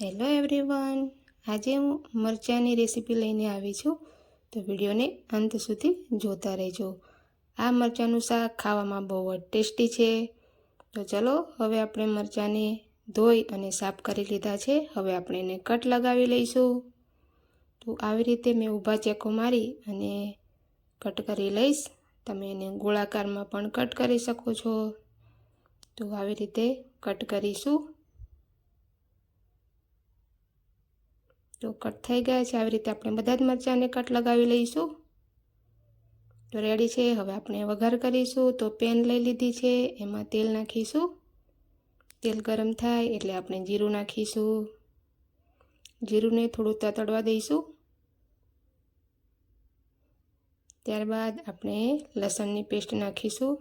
Hello everyone, આજે હું મરચાંની રેસીપી લઈને આવી છું, તો વિડીયોને અંત સુધી જોતા રહેજો। આ મરચાંનું શાક ખાવામાં બહુ જ ટેસ્ટી છે। તો ચલો હવે આપણે મરચાંને ધોઈ અને સાફ કરી લીધા છે। હવે આપણે એને કટ લગાવી લઈશું। તો આવી રીતે મેં ઊભા ચેકો મારી અને કટ કરી લઈશ। તમે એને ગોળાકારમાં પણ કટ કરી શકો છો। તો આવી રીતે કટ કરીશું। તો કટ થઈ ગયા છે। આવી રીતે આપણે બધા જ મરચાંને કટ લગાવી લઈશું। તો રેડી છે। હવે આપણે વઘાર કરીશું। તો પેન લઈ લીધી છે, એમાં તેલ નાખીશું। તેલ ગરમ થાય એટલે આપણે જીરું નાખીશું। જીરુંને થોડું તતડવા દઈશું। ત્યારબાદ આપણે લસણની પેસ્ટ નાખીશું।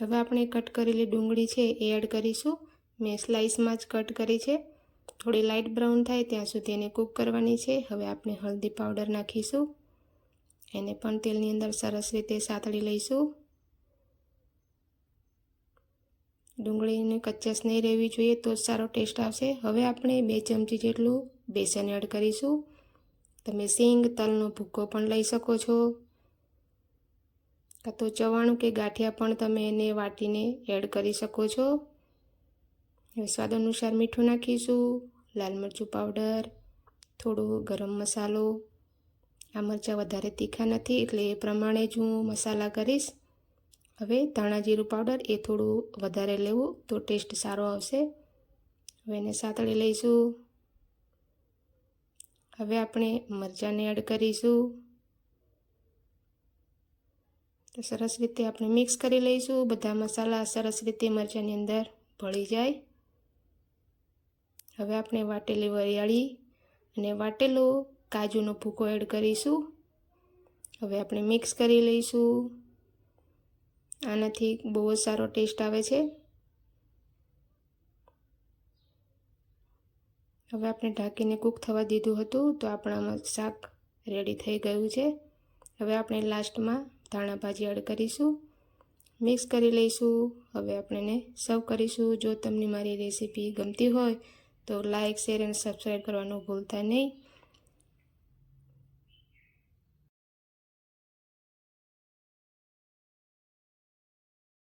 હવે આપણે કટ કરેલી ડુંગળી છે એ એડ કરીશું। મેં સ્લાઇસમાં જ કટ કરી છે। થોડી લાઇટ બ્રાઉન થાય ત્યાં સુધી એને કૂક કરવાની છે। હવે આપણે હળદી પાવડર નાખીશું। એને પણ તેલની અંદર સરસ રીતે સાતળી લઈશું। ડુંગળીને કચ્ચાશ નહીં રહેવી જોઈએ તો સારો ટેસ્ટ આવશે। હવે આપણે 2 ચમચી જેટલું બેસન એડ કરીશું। તમે સિંગ તલનો ભૂકો પણ લઈ શકો છો, કાં તો ચવાણું કે ગાંઠિયા પણ તમે એને વાટીને એડ કરી શકો છો। હવે સ્વાદ અનુસાર મીઠું નાખીશું, લાલ મરચું પાવડર, થોડો ગરમ મસાલો। આ મરચાં વધારે તીખા નથી એટલે એ પ્રમાણે જ હું મસાલા કરીશ। હવે ધાણા જીરું પાવડર એ થોડું વધારે લેવું તો ટેસ્ટ સારો આવશે। હવે એને સાતળી લઈશું। હવે આપણે મરચાંને એડ કરીશું। તો સરસ રીતે આપણે મિક્સ કરી લઈશું। બધા મસાલા સરસ રીતે મરચાંની અંદર ભળી જાય। હવે આપણે વાટેલી વરિયાળી અને વાટેલો કાજુનો ભૂકો એડ કરીશું। હવે આપણે મિક્સ કરી લઈશું। આનાથી બહુ જ સારો ટેસ્ટ આવે છે। હવે આપણે ઢાંકીને કૂક થવા દીધું હતું, તો આપણામાં શાક રેડી થઈ ગયું છે। હવે આપણે લાસ્ટમાં ધાણા ભાજી એડ કરીશું, મિક્સ કરી લઈશું। હવે આપણે એને સર્વ કરીશું। જો તમને મારી રેસીપી ગમતી હોય તો લાઇક, શેર અને સબસ્ક્રાઈબ કરવાનું ભૂલતા નહીં।